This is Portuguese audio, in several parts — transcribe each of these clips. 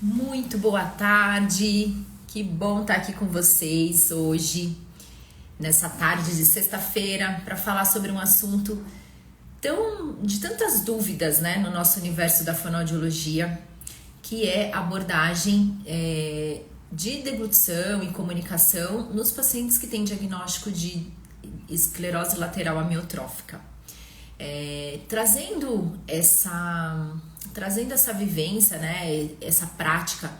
Muito boa tarde, que bom estar aqui com vocês hoje, nessa tarde de sexta-feira, para falar sobre um assunto de tantas dúvidas, né, no nosso universo da fonoaudiologia, que é a abordagem de deglutição e comunicação nos pacientes que têm diagnóstico de esclerose lateral amiotrófica. Trazendo essa vivência, né, essa prática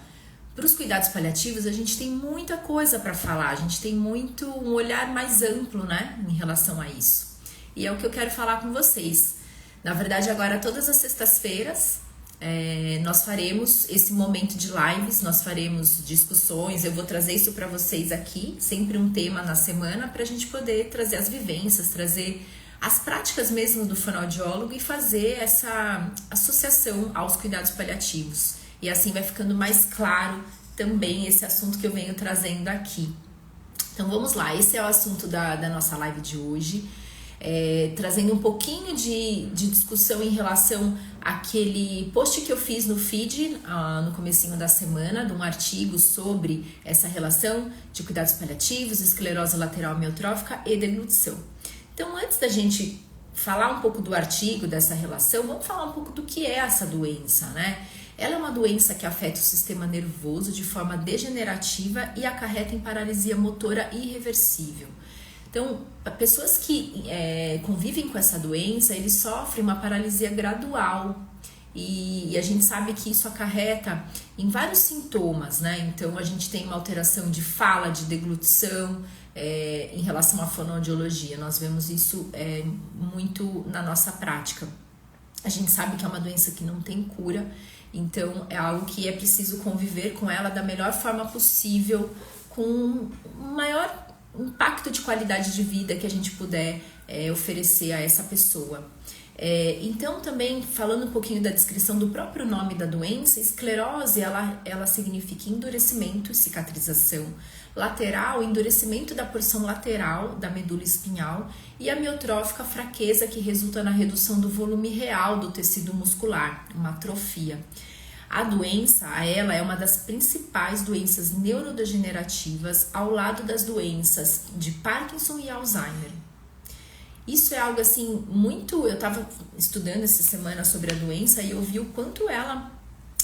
para os cuidados paliativos, a gente tem muita coisa para falar, a gente tem um olhar mais amplo, né, em relação a isso. E é o que eu quero falar com vocês. Na verdade, agora todas as sextas-feiras nós faremos esse momento de lives, nós faremos discussões, eu vou trazer isso para vocês aqui, sempre um tema na semana, para a gente poder trazer as vivências, trazer as práticas mesmo do fonoaudiólogo e fazer essa associação aos cuidados paliativos. E assim vai ficando mais claro também esse assunto que eu venho trazendo aqui. Então vamos lá, esse é o assunto da nossa live de hoje, trazendo um pouquinho de discussão em relação àquele post que eu fiz no feed no comecinho da semana, de um artigo sobre essa relação de cuidados paliativos, esclerose lateral amiotrófica e deglutição. Então, antes da gente falar um pouco do artigo, dessa relação, vamos falar um pouco do que é essa doença, né? Ela é uma doença que afeta o sistema nervoso de forma degenerativa e acarreta em paralisia motora irreversível. Então, pessoas que convivem com essa doença, eles sofrem uma paralisia gradual e a gente sabe que isso acarreta em vários sintomas, né? Então, a gente tem uma alteração de fala, de deglutição, em relação à fonoaudiologia, nós vemos isso muito na nossa prática. A gente sabe que é uma doença que não tem cura, então é algo que é preciso conviver com ela da melhor forma possível, com o maior impacto de qualidade de vida que a gente puder oferecer a essa pessoa. Então, também falando um pouquinho da descrição do próprio nome da doença, esclerose, ela significa endurecimento e cicatrização. Lateral, endurecimento da porção lateral da medula espinhal, e amiotrófica, fraqueza que resulta na redução do volume real do tecido muscular, uma atrofia. A doença, ela é uma das principais doenças neurodegenerativas ao lado das doenças de Parkinson e Alzheimer. Isso é algo assim muito... Eu estava estudando essa semana sobre a doença e eu vi o quanto ela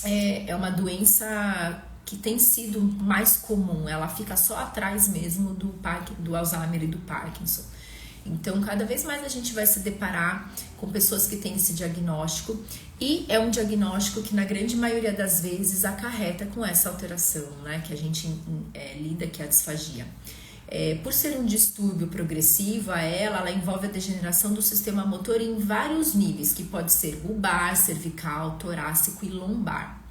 é uma doença que tem sido mais comum. Ela fica só atrás mesmo do Alzheimer e do Parkinson. Então, cada vez mais a gente vai se deparar com pessoas que têm esse diagnóstico, e é um diagnóstico que na grande maioria das vezes acarreta com essa alteração, né, que a gente lida, que é a disfagia. Por ser um distúrbio progressivo, ela envolve a degeneração do sistema motor em vários níveis, que pode ser bulbar, cervical, torácico e lombar.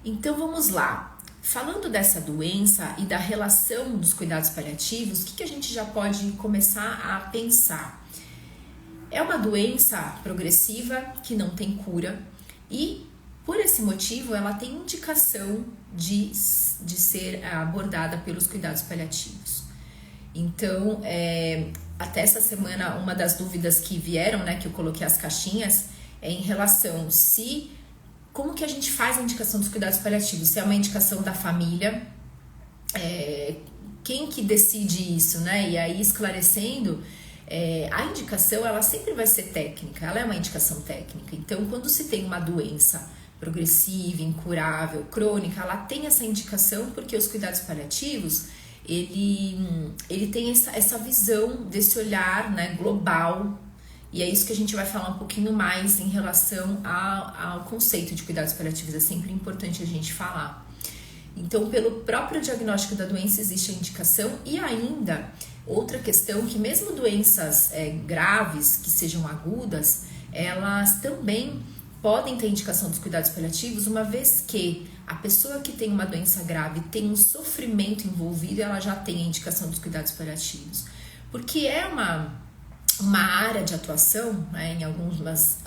Então vamos lá, falando dessa doença e da relação dos cuidados paliativos, o que a gente já pode começar a pensar? É uma doença progressiva que não tem cura e, por esse motivo, ela tem indicação de ser abordada pelos cuidados paliativos. Então, até essa semana, uma das dúvidas que vieram, né, que eu coloquei as caixinhas, é em relação como que a gente faz a indicação dos cuidados paliativos? Se é uma indicação da família, quem que decide isso, né? E aí, esclarecendo, a indicação, ela sempre vai ser técnica, ela é uma indicação técnica. Então, quando se tem uma doença progressiva, incurável, crônica, ela tem essa indicação porque os cuidados paliativos, ele tem essa visão desse olhar, né, global. E é isso que a gente vai falar um pouquinho mais em relação ao conceito de cuidados paliativos. É sempre importante a gente falar. Então, pelo próprio diagnóstico da doença existe a indicação, e ainda outra questão, que mesmo doenças graves, que sejam agudas, elas também podem ter indicação dos cuidados paliativos, uma vez que a pessoa que tem uma doença grave tem um sofrimento envolvido, ela já tem a indicação dos cuidados paliativos. Porque é uma área de atuação, né, em algumas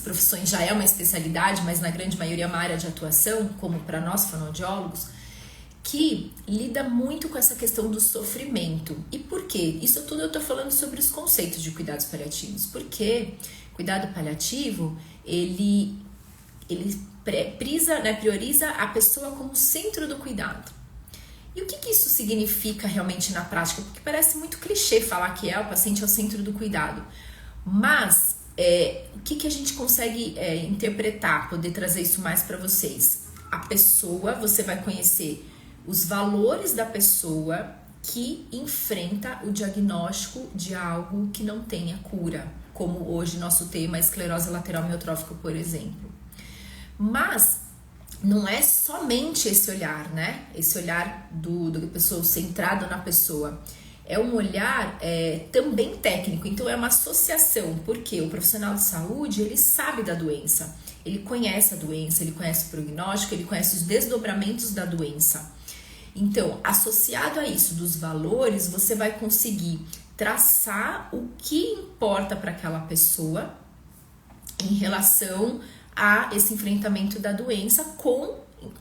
profissões já é uma especialidade, mas na grande maioria é uma área de atuação, como para nós fonoaudiólogos, que lida muito com essa questão do sofrimento. E por quê? Isso tudo eu tô falando sobre os conceitos de cuidados paliativos, porque cuidado paliativo, ele ele prioriza a pessoa como centro do cuidado. E o que isso significa realmente na prática? Porque parece muito clichê falar que o paciente é o centro do cuidado. Mas o que a gente consegue interpretar, poder trazer isso mais para vocês? A pessoa, você vai conhecer os valores da pessoa que enfrenta o diagnóstico de algo que não tenha cura, como hoje nosso tema, esclerose lateral amiotrófica, por exemplo. Mas não é somente esse olhar, né? Esse olhar do pessoa centrado na pessoa. É um olhar também técnico, então é uma associação, porque o profissional de saúde, ele sabe da doença, ele conhece a doença, ele conhece o prognóstico, ele conhece os desdobramentos da doença. Então, associado a isso dos valores, você vai conseguir traçar o que importa para aquela pessoa em relação a esse enfrentamento da doença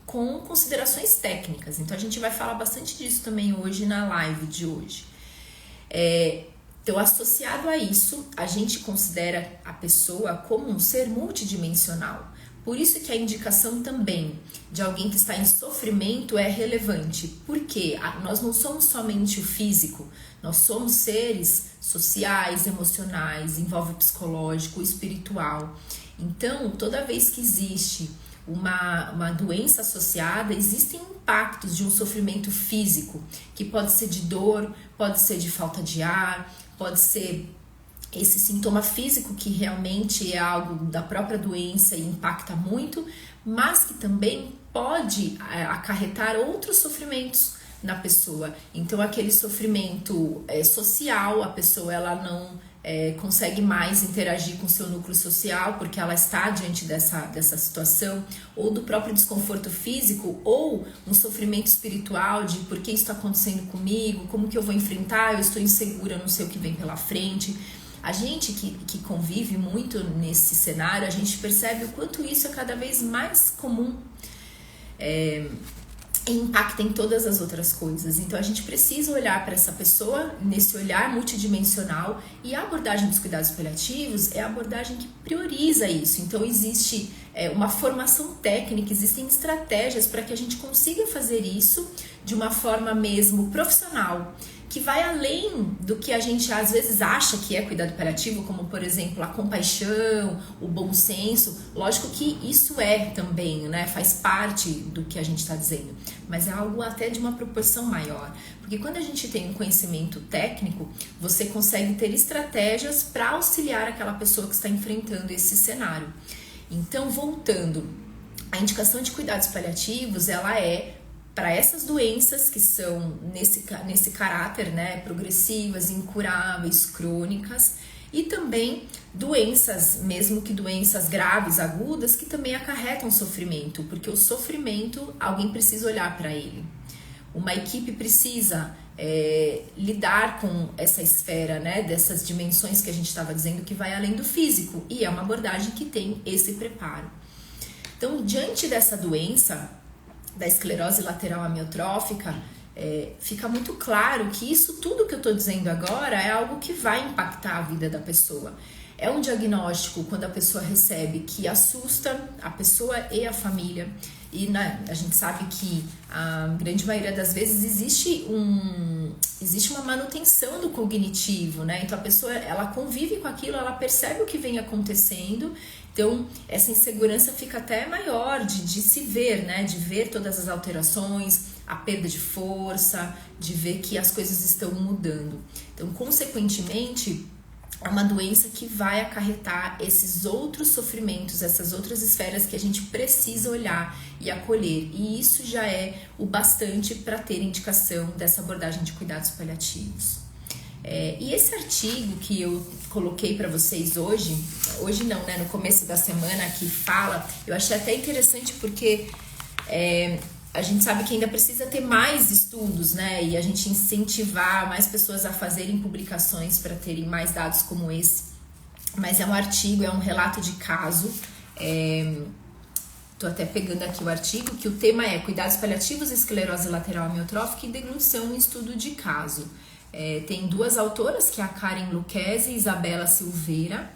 com considerações técnicas. Então, a gente vai falar bastante disso também hoje na live de hoje. Então, associado a isso, a gente considera a pessoa como um ser multidimensional. Por isso que a indicação também de alguém que está em sofrimento é relevante, porque nós não somos somente o físico, nós somos seres sociais, emocionais, envolve o psicológico, o espiritual. Então, toda vez que existe uma doença associada, existem impactos de um sofrimento físico, que pode ser de dor, pode ser de falta de ar, pode ser esse sintoma físico que realmente é algo da própria doença e impacta muito, mas que também pode acarretar outros sofrimentos na pessoa. Então, aquele sofrimento social, a pessoa ela não consegue mais interagir com seu núcleo social porque ela está diante dessa situação, ou do próprio desconforto físico, ou um sofrimento espiritual de por que isso está acontecendo comigo, como que eu vou enfrentar, eu estou insegura, não sei o que vem pela frente. A gente que convive muito nesse cenário, a gente percebe o quanto isso é cada vez mais comum e impacta em todas as outras coisas. Então a gente precisa olhar para essa pessoa nesse olhar multidimensional, e a abordagem dos cuidados paliativos é a abordagem que prioriza isso. Então existe uma formação técnica, existem estratégias para que a gente consiga fazer isso de uma forma mesmo profissional, que vai além do que a gente às vezes acha que é cuidado paliativo, como por exemplo a compaixão, o bom senso. Lógico que isso também, né, faz parte do que a gente está dizendo, mas é algo até de uma proporção maior, porque quando a gente tem um conhecimento técnico, você consegue ter estratégias para auxiliar aquela pessoa que está enfrentando esse cenário. Então, voltando, a indicação de cuidados paliativos, ela é para essas doenças que são nesse caráter, né, progressivas, incuráveis, crônicas, e também doenças, mesmo que doenças graves, agudas, que também acarretam sofrimento, porque o sofrimento, alguém precisa olhar para ele. Uma equipe precisa lidar com essa esfera, né, dessas dimensões que a gente estava dizendo, que vai além do físico, e é uma abordagem que tem esse preparo. Então, diante dessa doença, da esclerose lateral amiotrófica, fica muito claro que isso tudo que eu estou dizendo agora é algo que vai impactar a vida da pessoa. É um diagnóstico, quando a pessoa recebe, que assusta a pessoa e a família. E a gente sabe que a grande maioria das vezes existe uma manutenção do cognitivo, né? Então a pessoa, ela convive com aquilo, ela percebe o que vem acontecendo. Então essa insegurança fica até maior de se ver, né? De ver todas as alterações, a perda de força, de ver que as coisas estão mudando. Então, consequentemente, é uma doença que vai acarretar esses outros sofrimentos, essas outras esferas que a gente precisa olhar e acolher. E isso já é o bastante para ter indicação dessa abordagem de cuidados paliativos. E esse artigo que eu coloquei para vocês hoje não, né, no começo da semana, que fala, eu achei até interessante porque a gente sabe que ainda precisa ter mais estudos, né, e a gente incentivar mais pessoas a fazerem publicações para terem mais dados como esse. Mas é um artigo, é um relato de caso. Tô até pegando aqui o artigo, que o tema é Cuidados paliativos, esclerose lateral amiotrófica e deglutição em estudo de caso. Tem duas autoras, que é a Karen Lucchesi e Isabela Silveira.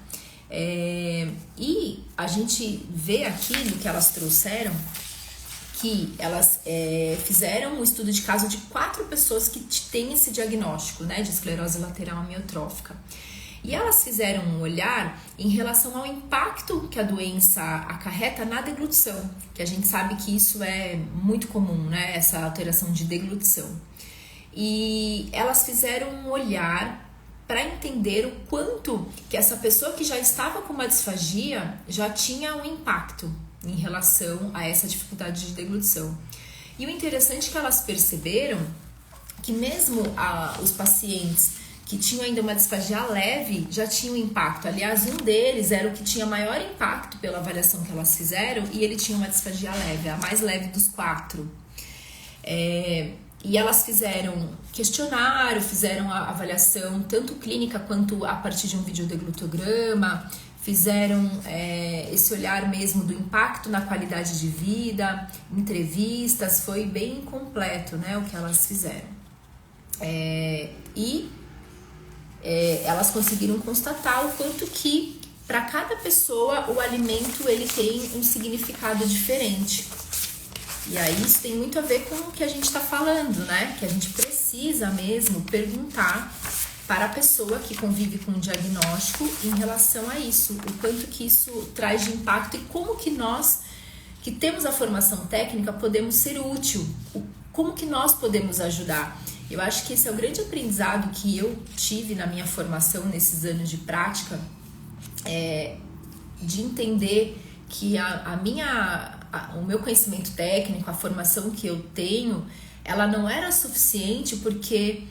E a gente vê aqui no que elas trouxeram que elas fizeram um estudo de caso de 4 pessoas que têm esse diagnóstico, né, de esclerose lateral amiotrófica. E elas fizeram um olhar em relação ao impacto que a doença acarreta na deglutição, que a gente sabe que isso é muito comum, né, essa alteração de deglutição. E elas fizeram um olhar para entender o quanto que essa pessoa que já estava com uma disfagia já tinha um impacto em relação a essa dificuldade de deglutição. E o interessante é que elas perceberam que mesmo os pacientes que tinham ainda uma disfagia leve já tinham impacto. Aliás, um deles era o que tinha maior impacto pela avaliação que elas fizeram e ele tinha uma disfagia leve, a mais leve dos 4. E elas fizeram questionário, fizeram a avaliação tanto clínica quanto a partir de um videodeglutograma, fizeram esse olhar mesmo do impacto na qualidade de vida, entrevistas, foi bem completo, né, o que elas fizeram. Elas conseguiram constatar o quanto que para cada pessoa o alimento ele tem um significado diferente. E aí isso tem muito a ver com o que a gente está falando, né? Que a gente precisa mesmo perguntar para a pessoa que convive com o diagnóstico em relação a isso, o quanto que isso traz de impacto e como que nós, que temos a formação técnica, podemos ser útil, como que nós podemos ajudar. Eu acho que esse é o grande aprendizado que eu tive na minha formação nesses anos de prática, de entender que o meu conhecimento técnico, a formação que eu tenho, ela não era suficiente porque,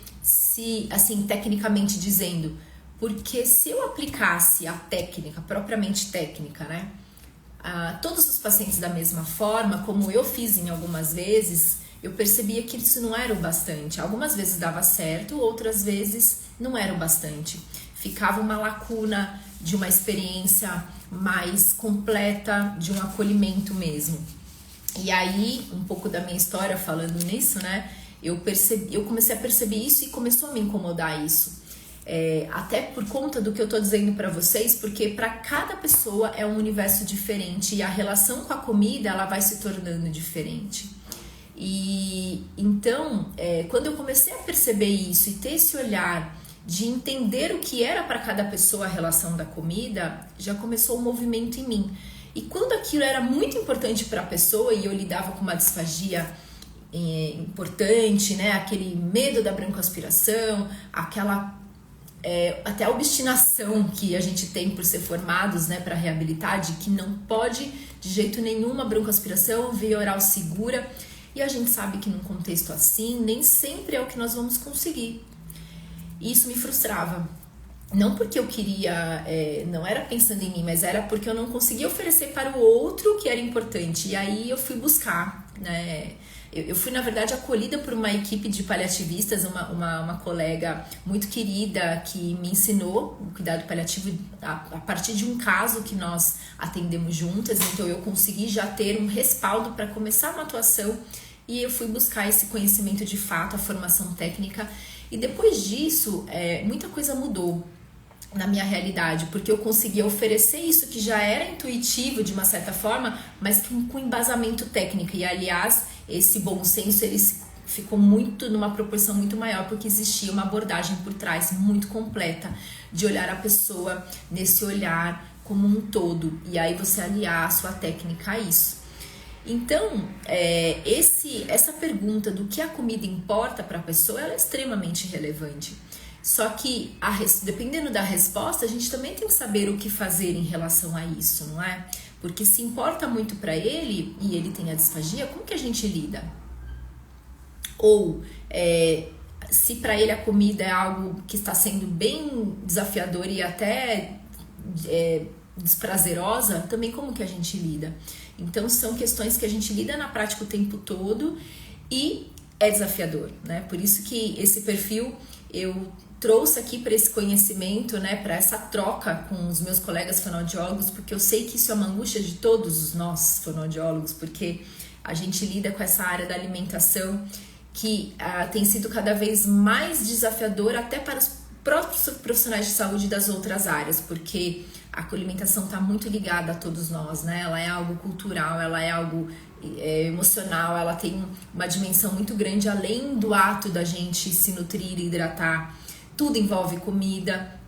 tecnicamente dizendo, porque se eu aplicasse a técnica, propriamente técnica, né, a todos os pacientes da mesma forma, como eu fiz em algumas vezes, eu percebia que isso não era o bastante. Algumas vezes dava certo, outras vezes não era o bastante. Ficava uma lacuna de uma experiência mais completa, de um acolhimento mesmo. E aí, um pouco da minha história falando nisso, né? Eu comecei a perceber isso e começou a me incomodar isso. Até por conta do que eu tô dizendo para vocês, porque para cada pessoa é um universo diferente e a relação com a comida ela vai se tornando diferente. E então, quando eu comecei a perceber isso e ter esse olhar de entender o que era para cada pessoa a relação da comida, já começou um movimento em mim. E quando aquilo era muito importante para a pessoa e eu lidava com uma disfagia importante, né, aquele medo da broncoaspiração, aquela até a obstinação que a gente tem por ser formados, né, para reabilitar, de que não pode de jeito nenhum uma broncoaspiração, via oral segura, e a gente sabe que num contexto assim nem sempre é o que nós vamos conseguir. E isso me frustrava. Não porque eu queria, não era pensando em mim, mas era porque eu não conseguia oferecer para o outro o que era importante. E aí eu fui buscar, né? Eu fui, na verdade, acolhida por uma equipe de paliativistas, uma colega muito querida que me ensinou o cuidado paliativo a partir de um caso que nós atendemos juntas. Então eu consegui já ter um respaldo para começar uma atuação e eu fui buscar esse conhecimento de fato, a formação técnica. E depois disso, muita coisa mudou na minha realidade, porque eu conseguia oferecer isso que já era intuitivo de uma certa forma, mas com embasamento técnico. E aliás, esse bom senso ele ficou numa proporção muito maior, porque existia uma abordagem por trás muito completa de olhar a pessoa nesse olhar como um todo, e aí você aliar a sua técnica a isso. Então, essa pergunta do que a comida importa para a pessoa, ela é extremamente relevante. Só que, dependendo da resposta, a gente também tem que saber o que fazer em relação a isso, não é? Porque se importa muito para ele e ele tem a disfagia, como que a gente lida? Ou, se para ele a comida é algo que está sendo bem desafiador e até desprazerosa, também como que a gente lida? Então são questões que a gente lida na prática o tempo todo e é desafiador, né? Por isso que esse perfil eu trouxe aqui para esse conhecimento, né? Para essa troca com os meus colegas fonoaudiólogos, porque eu sei que isso é uma angústia de todos nós fonoaudiólogos, porque a gente lida com essa área da alimentação que tem sido cada vez mais desafiador até para os próprios profissionais de saúde das outras áreas, porque a alimentação está muito ligada a todos nós, né? Ela é algo cultural, ela é algo emocional, ela tem uma dimensão muito grande além do ato da gente se nutrir e hidratar. Tudo envolve comida.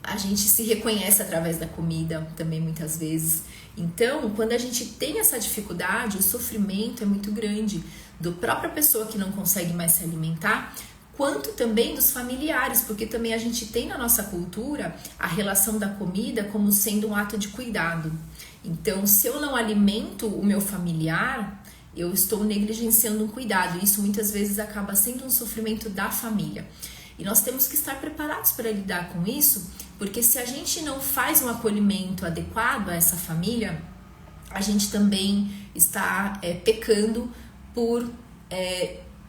A gente se reconhece através da comida também muitas vezes. Então, quando a gente tem essa dificuldade, o sofrimento é muito grande da própria pessoa que não consegue mais se alimentar, quanto também dos familiares, porque também a gente tem na nossa cultura a relação da comida como sendo um ato de cuidado. Então, se eu não alimento o meu familiar, eu estou negligenciando um cuidado. Isso muitas vezes acaba sendo um sofrimento da família. E nós temos que estar preparados para lidar com isso, porque se a gente não faz um acolhimento adequado a essa família, a gente também está pecando por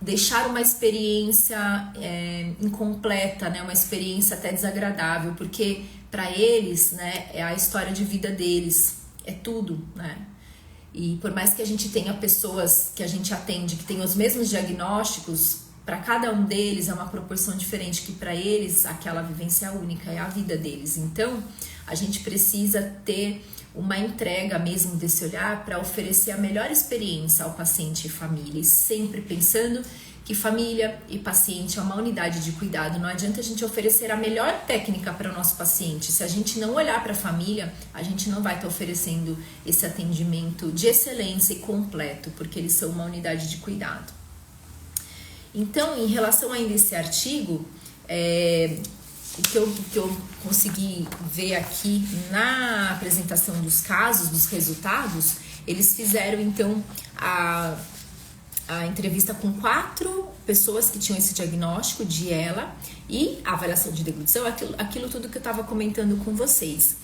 deixar uma experiência incompleta, né? Uma experiência até desagradável, porque para eles, né, é a história de vida deles, é tudo, né? E por mais que a gente tenha pessoas que a gente atende que têm os mesmos diagnósticos, para cada um deles é uma proporção diferente, que para eles aquela vivência é única, é a vida deles. Então, a gente precisa ter uma entrega mesmo desse olhar para oferecer a melhor experiência ao paciente e família, e sempre pensando que família e paciente é uma unidade de cuidado. Não adianta a gente oferecer a melhor técnica para o nosso paciente. Se a gente não olhar para a família, a gente não vai estar oferecendo esse atendimento de excelência e completo, porque eles são uma unidade de cuidado. Então, em relação ainda a esse artigo, o que eu consegui ver aqui na apresentação dos casos, dos resultados, eles fizeram então a entrevista com 4 pessoas que tinham esse diagnóstico de ELA e a avaliação de deglutição, aquilo tudo que eu estava comentando com vocês.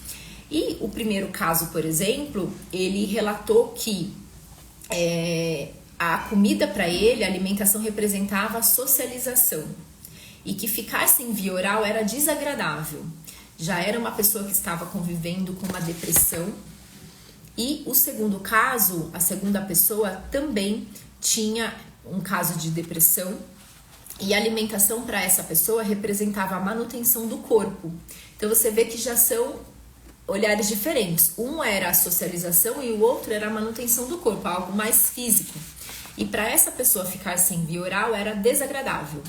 E o primeiro caso, por exemplo, ele relatou que a comida para ele, a alimentação representava a socialização e que ficar sem via oral era desagradável. Já era uma pessoa que estava convivendo com uma depressão. E o segundo caso, a segunda pessoa também tinha um caso de depressão e a alimentação para essa pessoa representava a manutenção do corpo. Então você vê que já são olhares diferentes. Um era a socialização e o outro era a manutenção do corpo, algo mais físico. E para essa pessoa ficar sem via oral era desagradável.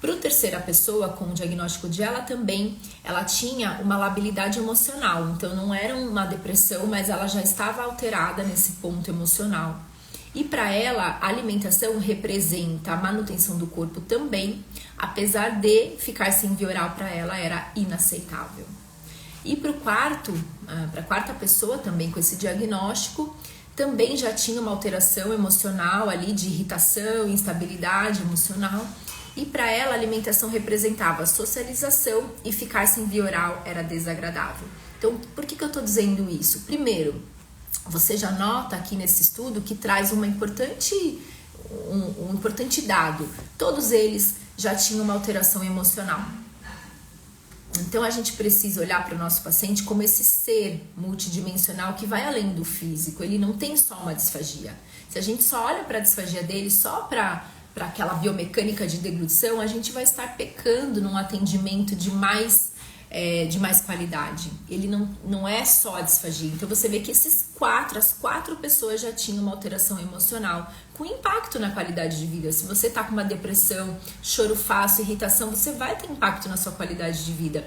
Para a terceira pessoa com o diagnóstico de ELA também, ela tinha uma labilidade emocional. Então não era uma depressão, mas ela já estava alterada nesse ponto emocional. E para ela, a alimentação representa a manutenção do corpo também, apesar de ficar sem via oral para ela era inaceitável. E para a quarta pessoa também com esse diagnóstico, também já tinha uma alteração emocional ali de irritação, instabilidade emocional. E para ela a alimentação representava socialização e ficar sem via oral era desagradável. Então, por que eu estou dizendo isso? Primeiro, você já nota aqui nesse estudo que traz um importante dado. Todos eles já tinham uma alteração emocional. Então a gente precisa olhar para o nosso paciente como esse ser multidimensional que vai além do físico. Ele não tem só uma disfagia. Se a gente só olha para a disfagia dele, só para aquela biomecânica de deglutição, a gente vai estar pecando num atendimento de mais qualidade. Ele não é só a disfagia. Então você vê que as 4 pessoas já tinham uma alteração emocional com impacto na qualidade de vida. Se você está com uma depressão, choro fácil, irritação, você vai ter impacto na sua qualidade de vida,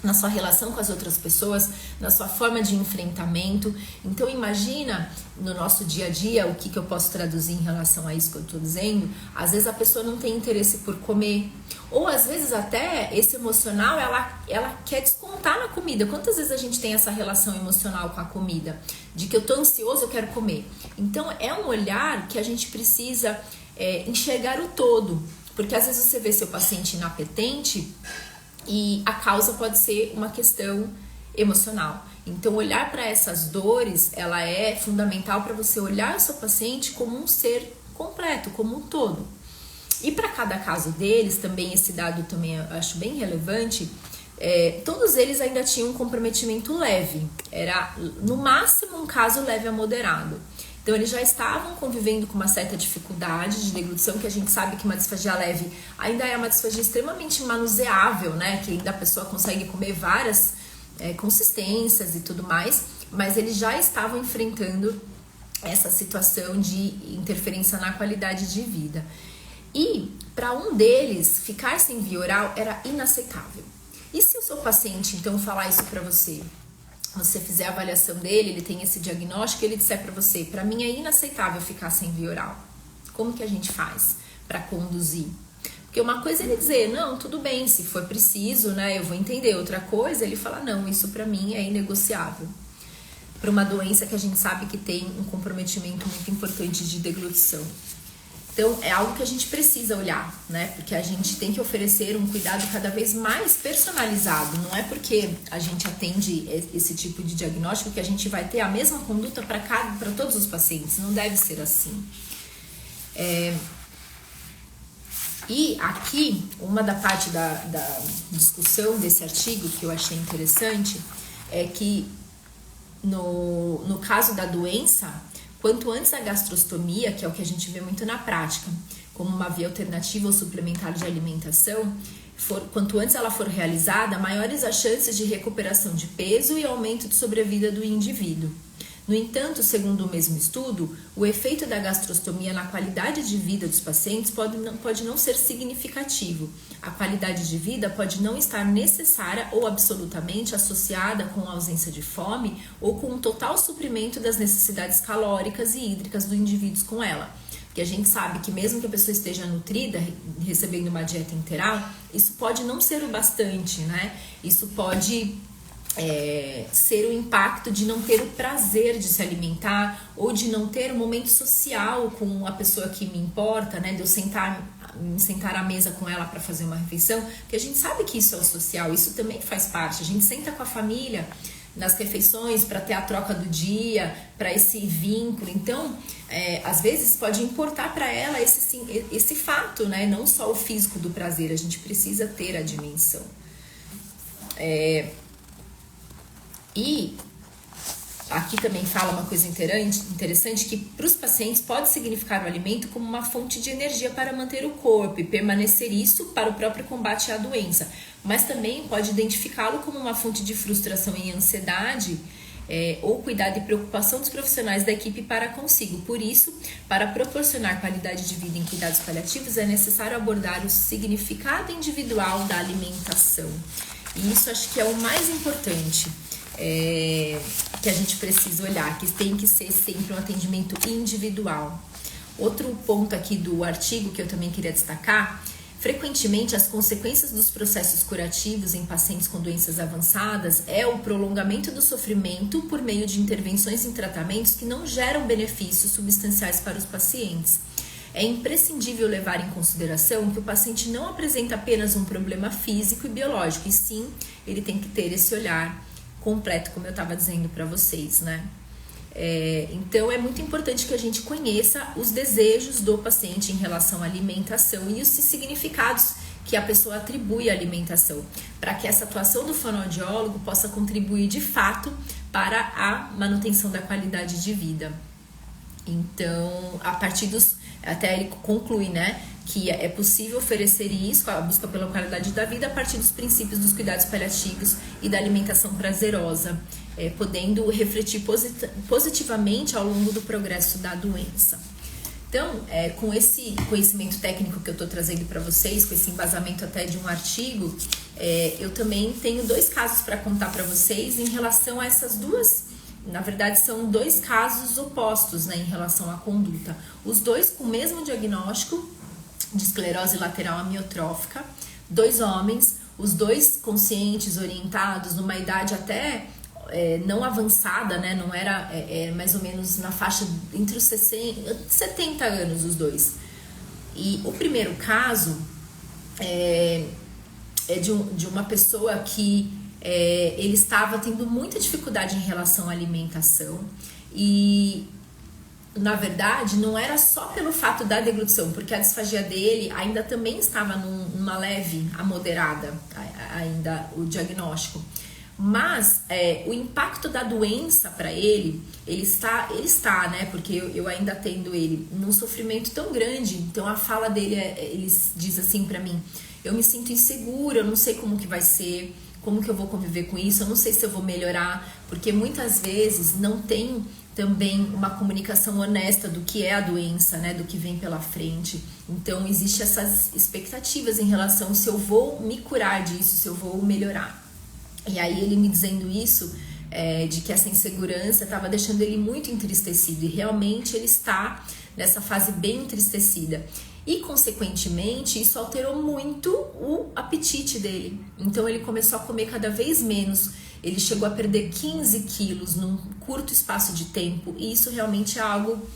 na sua relação com as outras pessoas, na sua forma de enfrentamento. Então imagina no nosso dia a dia o que eu posso traduzir em relação a isso que eu estou dizendo. Às vezes a pessoa não tem interesse por comer, ou às vezes até esse emocional ela quer descontar na comida. Quantas vezes a gente tem essa relação emocional com a comida? De que eu estou ansioso, eu quero comer. Então é um olhar que a gente precisa enxergar o todo, porque às vezes você vê seu paciente inapetente e a causa pode ser uma questão emocional. Então, olhar para essas dores, ela é fundamental para você olhar o seu paciente como um ser completo, como um todo. E para cada caso deles, também esse dado também eu acho bem relevante, todos eles ainda tinham um comprometimento leve. Era, no máximo, um caso leve a moderado. Então, eles já estavam convivendo com uma certa dificuldade de deglutição, que a gente sabe que uma disfagia leve ainda é uma disfagia extremamente manuseável, né? Que ainda a pessoa consegue comer várias consistências e tudo mais, mas eles já estavam enfrentando essa situação de interferência na qualidade de vida. E para um deles, ficar sem via oral era inaceitável. E se o seu paciente então falar isso para você, você fizer a avaliação dele, ele tem esse diagnóstico, ele disser para você, para mim é inaceitável ficar sem via oral. Como que a gente faz para conduzir? Porque uma coisa é ele dizer, não, tudo bem, se for preciso, né, eu vou entender. Outra coisa, ele fala, não, isso para mim é inegociável. Para uma doença que a gente sabe que tem um comprometimento muito importante de deglutição. Então, é algo que a gente precisa olhar, né? Porque a gente tem que oferecer um cuidado cada vez mais personalizado. Não é porque a gente atende esse tipo de diagnóstico que a gente vai ter a mesma conduta para todos os pacientes. Não deve ser assim. E aqui, uma da parte da discussão desse artigo que eu achei interessante é que no caso da doença, quanto antes a gastrostomia, que é o que a gente vê muito na prática, como uma via alternativa ou suplementar de alimentação, quanto antes ela for realizada, maiores as chances de recuperação de peso e aumento de sobrevida do indivíduo. No entanto, segundo o mesmo estudo, o efeito da gastrostomia na qualidade de vida dos pacientes pode não ser significativo. A qualidade de vida pode não estar necessária ou absolutamente associada com a ausência de fome ou com um total suprimento das necessidades calóricas e hídricas do indivíduo com ela. Porque a gente sabe que mesmo que a pessoa esteja nutrida, recebendo uma dieta integral, isso pode não ser o bastante, né? Isso pode ser o impacto de não ter o prazer de se alimentar ou de não ter um momento social com a pessoa que me importa, né? De eu me sentar à mesa com ela para fazer uma refeição, porque a gente sabe que isso é o social, isso também faz parte. A gente senta com a família nas refeições para ter a troca do dia, para esse vínculo. Então, às vezes pode importar para ela esse fato, né? Não só o físico do prazer, a gente precisa ter a dimensão. E aqui também fala uma coisa interessante que para os pacientes pode significar o alimento como uma fonte de energia para manter o corpo e permanecer isso para o próprio combate à doença, mas também pode identificá-lo como uma fonte de frustração e ansiedade ou cuidado e preocupação dos profissionais da equipe para consigo. Por isso, para proporcionar qualidade de vida em cuidados paliativos, é necessário abordar o significado individual da alimentação. E isso acho que é o mais importante. Que a gente precisa olhar, que tem que ser sempre um atendimento individual. Outro ponto aqui do artigo que eu também queria destacar, frequentemente as consequências dos processos curativos em pacientes com doenças avançadas é o prolongamento do sofrimento por meio de intervenções em tratamentos que não geram benefícios substanciais para os pacientes. É imprescindível levar em consideração que o paciente não apresenta apenas um problema físico e biológico, e sim, ele tem que ter esse olhar completo, como eu estava dizendo para vocês, né? Então é muito importante que a gente conheça os desejos do paciente em relação à alimentação e os significados que a pessoa atribui à alimentação, para que essa atuação do fonoaudiólogo possa contribuir de fato para a manutenção da qualidade de vida. Então, a partir até ele conclui, né, que é possível oferecer isso, a busca pela qualidade da vida, a partir dos princípios dos cuidados paliativos e da alimentação prazerosa, podendo refletir positivamente ao longo do progresso da doença. Então, com esse conhecimento técnico que eu estou trazendo para vocês, com esse embasamento até de um artigo, eu também tenho 2 casos para contar para vocês em relação a essas duas. Na verdade, são 2 casos opostos, né, em relação à conduta. Os 2 com o mesmo diagnóstico de esclerose lateral amiotrófica, 2 homens, os 2 conscientes, orientados, numa idade até não avançada, né, não era mais ou menos na faixa entre os 70 anos, os 2. E o primeiro caso é de uma pessoa que ele estava tendo muita dificuldade em relação à alimentação e, na verdade, não era só pelo fato da deglutição, porque a disfagia dele ainda também estava numa leve a moderada, ainda o diagnóstico. Mas o impacto da doença para ele está, né? Porque eu ainda atendo ele num sofrimento tão grande. Então a fala dele, ele diz assim para mim: eu me sinto insegura, eu não sei como que vai ser como que eu vou conviver com isso, eu não sei se eu vou melhorar, porque muitas vezes não tem também uma comunicação honesta do que é a doença, né, do que vem pela frente. Então, existe essas expectativas em relação se eu vou me curar disso, se eu vou melhorar. E aí ele me dizendo isso, de que essa insegurança estava deixando ele muito entristecido, e realmente ele está nessa fase bem entristecida. E, consequentemente, isso alterou muito o apetite dele. Então, ele começou a comer cada vez menos. Ele chegou a perder 15 quilos num curto espaço de tempo. E isso realmente é algo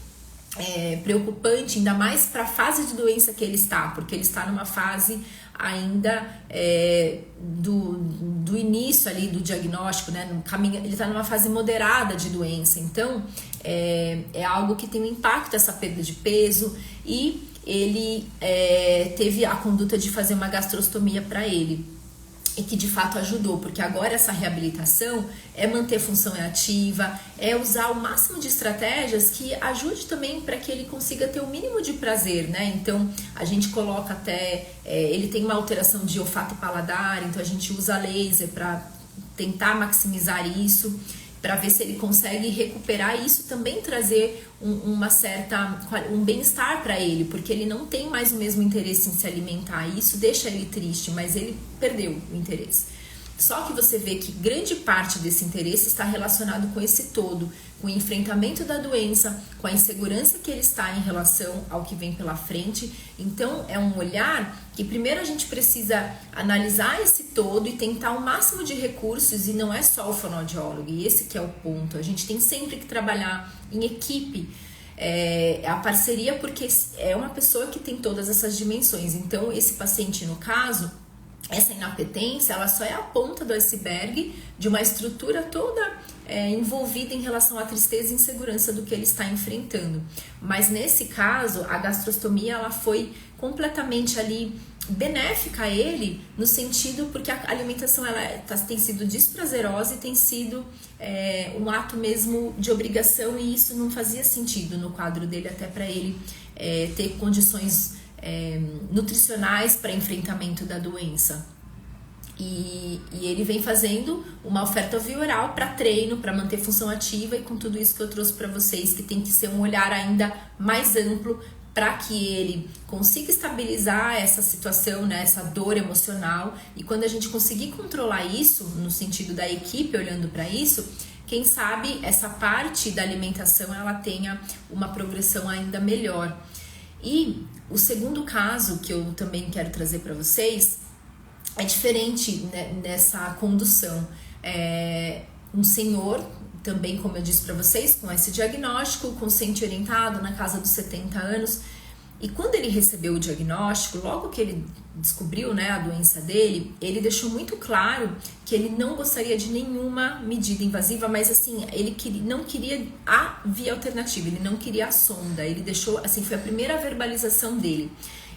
preocupante, ainda mais para a fase de doença que ele está. Porque ele está numa fase ainda do início ali do diagnóstico, né? No caminho, ele está numa fase moderada de doença. Então, é algo que tem um impacto, essa perda de peso. E ele teve a conduta de fazer uma gastrostomia para ele, e que de fato ajudou, porque agora essa reabilitação é manter função ativa, é usar o máximo de estratégias que ajude também para que ele consiga ter o mínimo de prazer, né? Então a gente coloca até, ele tem uma alteração de olfato e paladar, então a gente usa laser para tentar maximizar isso, para ver se ele consegue recuperar isso, também trazer um bem-estar para ele, porque ele não tem mais o mesmo interesse em se alimentar, e isso deixa ele triste, mas ele perdeu o interesse. Só que você vê que grande parte desse interesse está relacionado com esse todo, com o enfrentamento da doença, com a insegurança que ele está em relação ao que vem pela frente. Então é um olhar que primeiro a gente precisa analisar esse todo e tentar o máximo de recursos, e não é só o fonoaudiólogo, e esse que é o ponto. A gente tem sempre que trabalhar em equipe, a parceria, porque é uma pessoa que tem todas essas dimensões. Então esse paciente, no caso, essa inapetência, ela só é a ponta do iceberg de uma estrutura toda envolvida em relação à tristeza e insegurança do que ele está enfrentando. Mas nesse caso, a gastrostomia, ela foi completamente ali benéfica a ele, no sentido porque a alimentação tem sido desprazerosa e tem sido um ato mesmo de obrigação, e isso não fazia sentido no quadro dele, até para ele ter condições nutricionais para enfrentamento da doença. E ele vem fazendo uma oferta via oral para treino, para manter função ativa, e com tudo isso que eu trouxe para vocês, que tem que ser um olhar ainda mais amplo para que ele consiga estabilizar essa situação, né, essa dor emocional. E quando a gente conseguir controlar isso, no sentido da equipe olhando para isso, quem sabe essa parte da alimentação ela tenha uma progressão ainda melhor. E o segundo caso que eu também quero trazer para vocês é diferente, né, nessa condução. Um senhor, também, como eu disse para vocês, com esse diagnóstico, consciente orientado, na casa dos 70 anos. E quando ele recebeu o diagnóstico, logo que ele descobriu, né, a doença dele, ele deixou muito claro que ele não gostaria de nenhuma medida invasiva, mas assim, ele não queria a via alternativa, ele não queria a sonda. Ele deixou, assim, foi a primeira verbalização dele.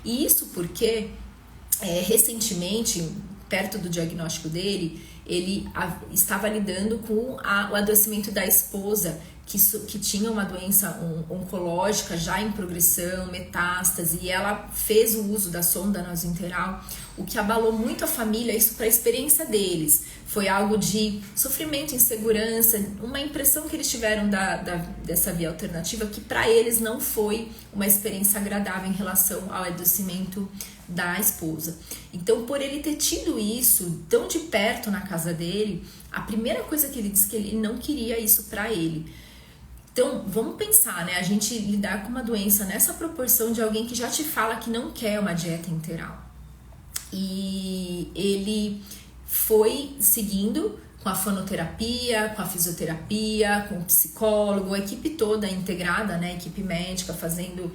E isso porque, recentemente, perto do diagnóstico dele, ele estava lidando com o adoecimento da esposa, que tinha uma doença oncológica já em progressão, metástase, e ela fez o uso da sonda nasointeral, o que abalou muito a família. Isso para a experiência deles foi algo de sofrimento, insegurança, uma impressão que eles tiveram dessa via alternativa, que para eles não foi uma experiência agradável em relação ao adoecimento da esposa. Então, por ele ter tido isso tão de perto na casa dele, a primeira coisa que ele disse que ele não queria isso para ele. Então, vamos pensar, né? A gente lidar com uma doença nessa proporção de alguém que já te fala que não quer uma dieta integral. E ele foi seguindo com a fonoterapia, com a fisioterapia, com o psicólogo, a equipe toda integrada, né? A equipe médica fazendo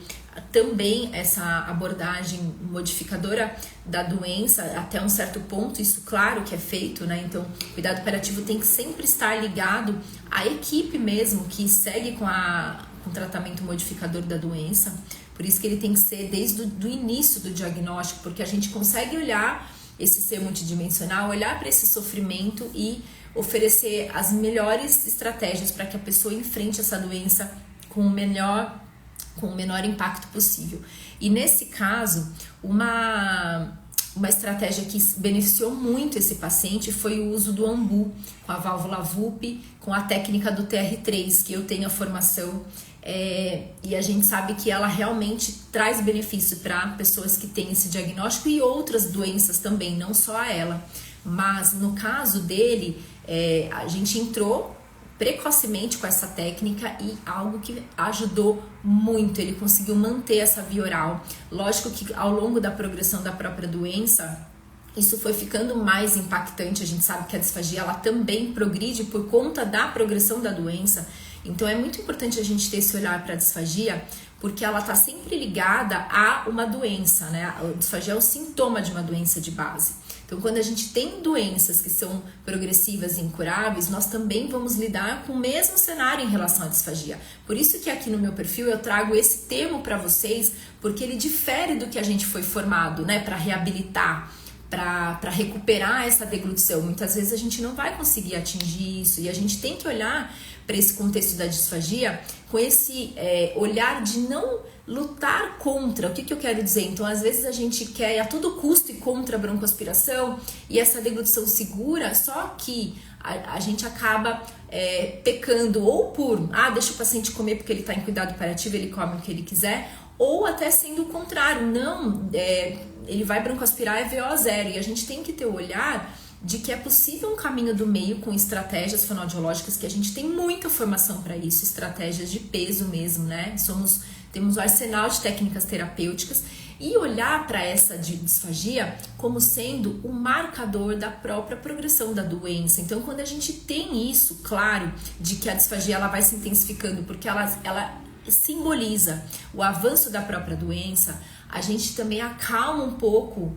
também essa abordagem modificadora da doença até um certo ponto. Isso, claro, que é feito, né? Então, o cuidado paliativo tem que sempre estar ligado à equipe mesmo que segue com o tratamento modificador da doença. Por isso que ele tem que ser desde o início do diagnóstico, porque a gente consegue olhar esse ser multidimensional, olhar para esse sofrimento e oferecer as melhores estratégias para que a pessoa enfrente essa doença com o menor impacto possível. E nesse caso, uma estratégia que beneficiou muito esse paciente foi o uso do Ambu, com a válvula VUP, com a técnica do TR3, que eu tenho a formação, e a gente sabe que ela realmente traz benefício para pessoas que têm esse diagnóstico e outras doenças também, não só a ela. Mas no caso dele, a gente entrou precocemente com essa técnica e algo que ajudou muito, ele conseguiu manter essa via oral. Lógico que ao longo da progressão da própria doença, isso foi ficando mais impactante. A gente sabe que a disfagia ela também progride por conta da progressão da doença. Então é muito importante a gente ter esse olhar para a disfagia, porque ela está sempre ligada a uma doença, né? A disfagia é o sintoma de uma doença de base. Então, quando a gente tem doenças que são progressivas e incuráveis, nós também vamos lidar com o mesmo cenário em relação à disfagia. Por isso que aqui no meu perfil eu trago esse termo para vocês, porque ele difere do que a gente foi formado, né? Para reabilitar, para recuperar essa deglutição. Muitas vezes a gente não vai conseguir atingir isso e a gente tem que olhar para esse contexto da disfagia com esse olhar de não lutar contra. O que eu quero dizer? Então, às vezes a gente quer a todo custo ir contra a broncoaspiração e essa deglutição segura, só que a gente acaba pecando ou por, deixa o paciente comer porque ele está em cuidado paliativo, ele come o que ele quiser, ou até sendo o contrário, não, ele vai broncoaspirar VO0, e a gente tem que ter o olhar de que é possível um caminho do meio com estratégias fonoaudiológicas, que a gente tem muita formação para isso, estratégias de peso mesmo, né? Temos um arsenal de técnicas terapêuticas, e olhar para essa disfagia como sendo um marcador da própria progressão da doença. Então, quando a gente tem isso, claro, de que a disfagia ela vai se intensificando, porque ela simboliza o avanço da própria doença, a gente também acalma um pouco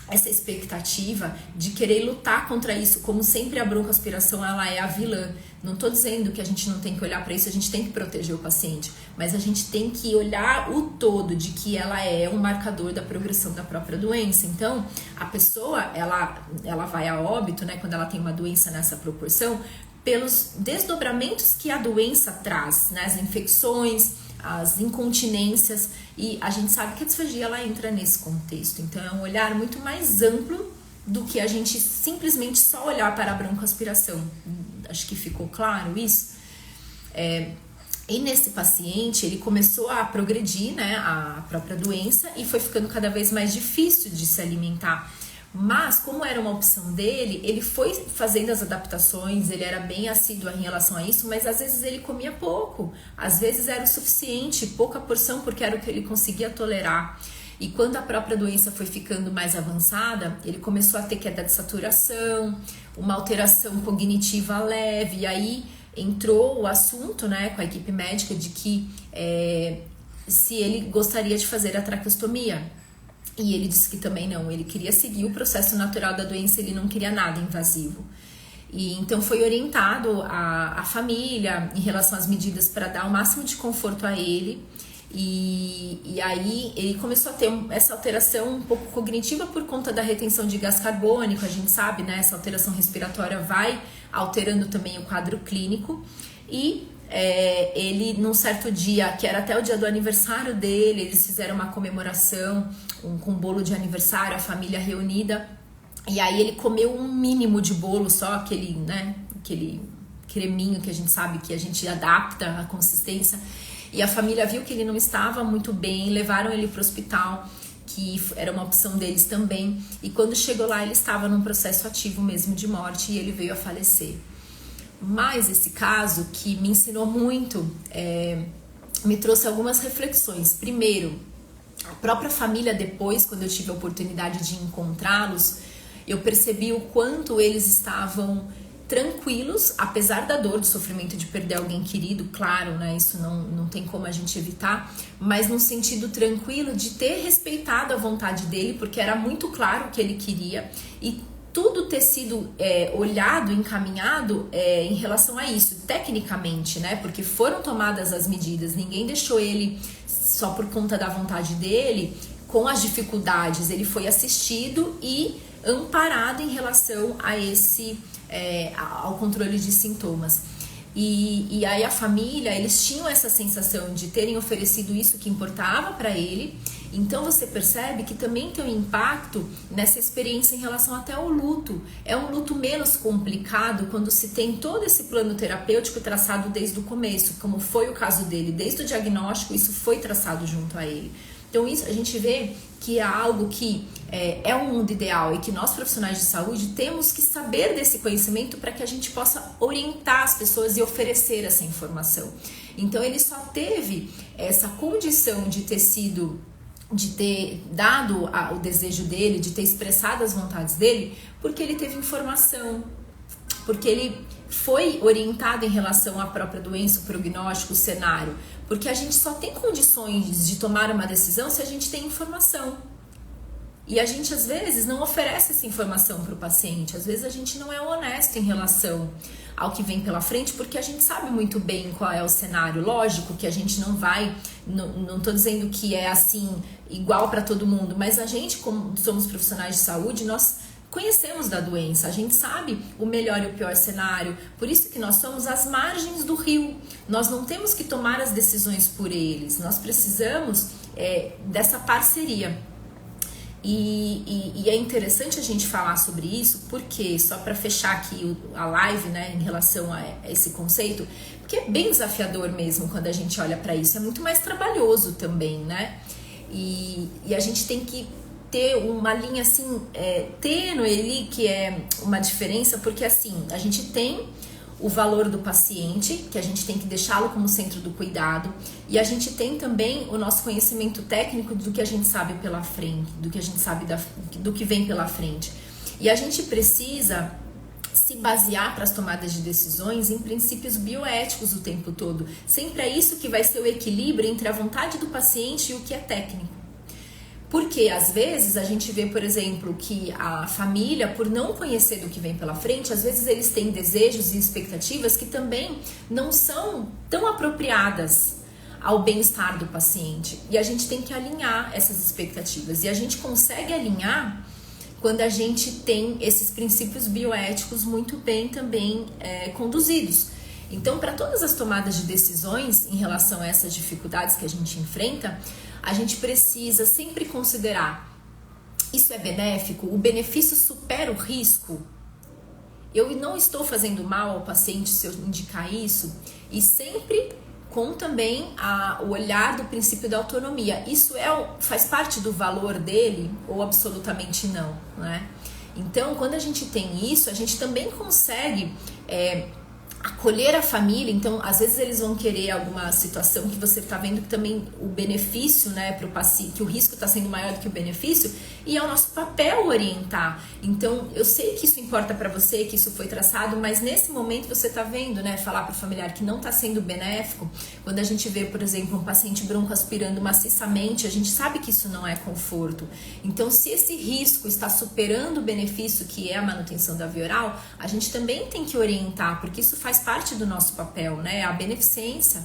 essa expectativa de querer lutar contra isso, como sempre a broncoaspiração ela é a vilã. Não estou dizendo que a gente não tem que olhar para isso, a gente tem que proteger o paciente, mas a gente tem que olhar o todo de que ela é um marcador da progressão da própria doença. Então, a pessoa, ela vai a óbito, né, quando ela tem uma doença nessa proporção, pelos desdobramentos que a doença traz, né, as infecções, as incontinências, e a gente sabe que a disfagia ela entra nesse contexto. Então é um olhar muito mais amplo do que a gente simplesmente só olhar para a broncoaspiração. Acho que ficou claro isso? E nesse paciente ele começou a progredir, né, a própria doença, e foi ficando cada vez mais difícil de se alimentar. Mas, como era uma opção dele, ele foi fazendo as adaptações, ele era bem assíduo em relação a isso, mas às vezes ele comia pouco, às vezes era o suficiente, pouca porção, porque era o que ele conseguia tolerar. E quando a própria doença foi ficando mais avançada, ele começou a ter queda de saturação, uma alteração cognitiva leve, e aí entrou o assunto, né, com a equipe médica de que se ele gostaria de fazer a traqueostomia. E ele disse que também não, ele queria seguir o processo natural da doença, ele não queria nada invasivo. E então foi orientado a família em relação às medidas para dar o máximo de conforto a ele. E aí ele começou a ter essa alteração um pouco cognitiva por conta da retenção de gás carbônico. A gente sabe, né, essa alteração respiratória vai alterando também o quadro clínico. E ele, num certo dia, que era até o dia do aniversário dele, eles fizeram uma comemoração com um bolo de aniversário, a família reunida, e aí ele comeu um mínimo de bolo, só aquele, né, aquele creminho que a gente sabe que a gente adapta a consistência, e a família viu que ele não estava muito bem, levaram ele para o hospital, que era uma opção deles também, e quando chegou lá ele estava num processo ativo mesmo de morte, e ele veio a falecer. Mas esse caso que me ensinou muito, me trouxe algumas reflexões. Primeiro, a própria família depois, quando eu tive a oportunidade de encontrá-los, eu percebi o quanto eles estavam tranquilos, apesar da dor, do sofrimento de perder alguém querido, claro, né? Isso não tem como a gente evitar, mas num sentido tranquilo de ter respeitado a vontade dele, porque era muito claro o que ele queria, e tudo ter sido olhado, encaminhado em relação a isso, tecnicamente, né? Porque foram tomadas as medidas, ninguém deixou ele só por conta da vontade dele, com as dificuldades. Ele foi assistido e amparado em relação a ao controle de sintomas. E aí a família, eles tinham essa sensação de terem oferecido isso que importava para ele, Então você percebe que também tem um impacto nessa experiência em relação até ao luto. É um luto menos complicado quando se tem todo esse plano terapêutico traçado desde o começo, como foi o caso dele, desde o diagnóstico, isso foi traçado junto a ele. Então isso a gente vê que é algo que é um mundo ideal e que nós profissionais de saúde temos que saber desse conhecimento para que a gente possa orientar as pessoas e oferecer essa informação. Então ele só teve essa condição de ter dado o desejo dele, de ter expressado as vontades dele, porque ele teve informação, porque ele foi orientado em relação à própria doença, o prognóstico, o cenário. Porque a gente só tem condições de tomar uma decisão se a gente tem informação. E a gente, às vezes, não oferece essa informação para o paciente. Às vezes, a gente não é honesto em relação ao que vem pela frente, porque a gente sabe muito bem qual é o cenário. Lógico que a gente não vai... Não estou dizendo que é assim, igual para todo mundo, mas a gente, como somos profissionais de saúde, nós conhecemos da doença, a gente sabe o melhor e o pior cenário, por isso que nós somos as margens do rio, nós não temos que tomar as decisões por eles, nós precisamos dessa parceria. E é interessante a gente falar sobre isso, porque, só para fechar aqui a live, né, em relação a esse conceito, porque é bem desafiador mesmo quando a gente olha para isso, é muito mais trabalhoso também, né, e a gente tem que ter uma linha assim, tênue ali, que é uma diferença, porque assim, a gente tem o valor do paciente, que a gente tem que deixá-lo como centro do cuidado, e a gente tem também o nosso conhecimento técnico do que a gente sabe pela frente, do que a gente sabe do que vem pela frente. E a gente precisa se basear para as tomadas de decisões em princípios bioéticos o tempo todo. Sempre é isso que vai ser o equilíbrio entre a vontade do paciente e o que é técnico. Porque, às vezes, a gente vê, por exemplo, que a família, por não conhecer do que vem pela frente, às vezes eles têm desejos e expectativas que também não são tão apropriadas ao bem-estar do paciente. E a gente tem que alinhar essas expectativas. E a gente consegue alinhar quando a gente tem esses princípios bioéticos muito bem também conduzidos. Então, para todas as tomadas de decisões em relação a essas dificuldades que a gente enfrenta, a gente precisa sempre considerar: isso é benéfico? O benefício supera o risco? Eu não estou fazendo mal ao paciente se eu indicar isso? E sempre com também o olhar do princípio da autonomia. Isso faz parte do valor dele ou absolutamente não, né? Então, quando a gente tem isso, a gente também consegue acolher a família. Então, às vezes eles vão querer alguma situação que você está vendo que também o benefício, né, para o paciente, que o risco está sendo maior do que o benefício, e é o nosso papel orientar. Então, eu sei que isso importa para você, que isso foi traçado, mas nesse momento você está vendo, né, falar para o familiar que não está sendo benéfico. Quando a gente vê, por exemplo, um paciente broncoaspirando maciçamente, a gente sabe que isso não é conforto. Então, se esse risco está superando o benefício, que é a manutenção da via oral, a gente também tem que orientar, porque isso faz parte do nosso papel, né? A beneficência.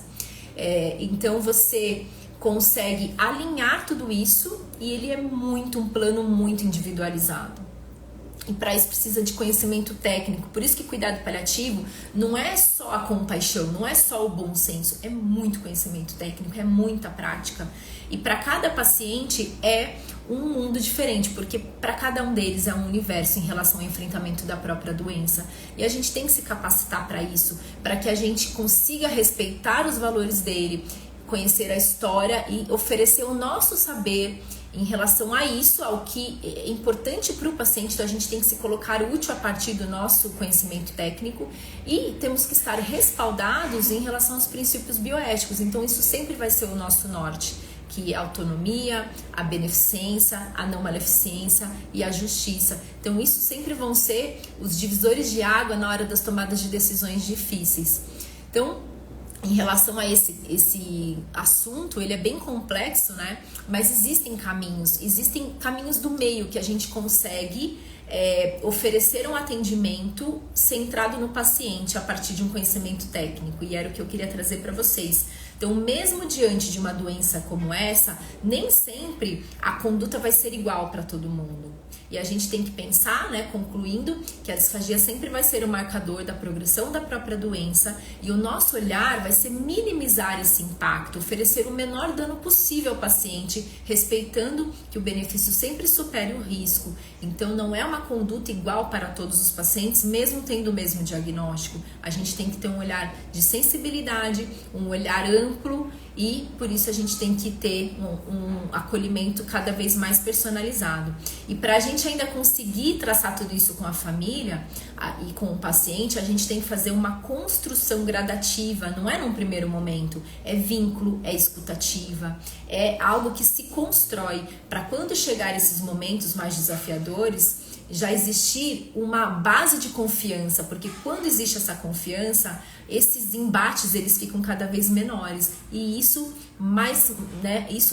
Então você consegue alinhar tudo isso e ele é um plano muito individualizado. E para isso precisa de conhecimento técnico. Por isso que cuidado paliativo não é só a compaixão, não é só o bom senso, é muito conhecimento técnico, é muita prática. E para cada paciente é um mundo diferente, porque para cada um deles é um universo em relação ao enfrentamento da própria doença. E a gente tem que se capacitar para isso, para que a gente consiga respeitar os valores dele, conhecer a história e oferecer o nosso saber em relação a isso, ao que é importante para o paciente. Então a gente tem que se colocar útil a partir do nosso conhecimento técnico e temos que estar respaldados em relação aos princípios bioéticos. Então isso sempre vai ser o nosso norte, que é a autonomia, a beneficência, a não maleficência e a justiça. Então isso sempre vão ser os divisores de água na hora das tomadas de decisões difíceis. Então, em relação a esse assunto, ele é bem complexo, né? Mas existem caminhos do meio que a gente consegue oferecer um atendimento centrado no paciente a partir de um conhecimento técnico, e era o que eu queria trazer para vocês. Então, mesmo diante de uma doença como essa, nem sempre a conduta vai ser igual para todo mundo. E a gente tem que pensar, né, concluindo, que a disfagia sempre vai ser o marcador da progressão da própria doença e o nosso olhar vai ser minimizar esse impacto, oferecer o menor dano possível ao paciente, respeitando que o benefício sempre supere o risco. Então não é uma conduta igual para todos os pacientes, mesmo tendo o mesmo diagnóstico. A gente tem que ter um olhar de sensibilidade, um olhar amplo e por isso a gente tem que ter um acolhimento cada vez mais personalizado. E para a gente ainda conseguir traçar tudo isso com a família e com o paciente, a gente tem que fazer uma construção gradativa, não é num primeiro momento, é vínculo, é escutativa, é algo que se constrói para quando chegar esses momentos mais desafiadores, já existir uma base de confiança, porque quando existe essa confiança, esses embates eles ficam cada vez menores e isso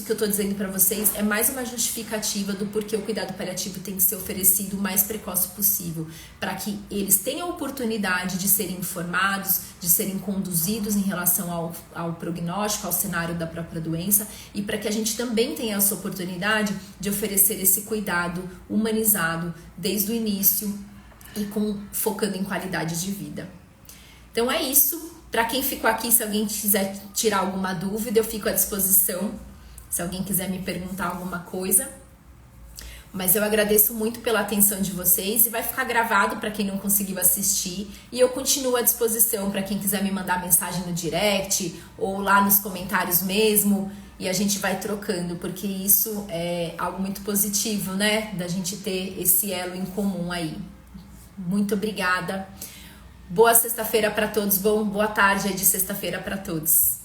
que eu tô dizendo para vocês é mais uma justificativa do porquê o cuidado paliativo tem que ser oferecido o mais precoce possível, para que eles tenham a oportunidade de serem informados, de serem conduzidos em relação ao prognóstico, ao cenário da própria doença e para que a gente também tenha essa oportunidade de oferecer esse cuidado humanizado desde o início e focando em qualidade de vida. Então é isso. Para quem ficou aqui, se alguém quiser tirar alguma dúvida, eu fico à disposição. Se alguém quiser me perguntar alguma coisa. Mas eu agradeço muito pela atenção de vocês e vai ficar gravado para quem não conseguiu assistir. E eu continuo à disposição para quem quiser me mandar mensagem no direct ou lá nos comentários mesmo. E a gente vai trocando, porque isso é algo muito positivo, né? Da gente ter esse elo em comum aí. Muito obrigada. Boa sexta-feira para todos, boa tarde aí de sexta-feira para todos.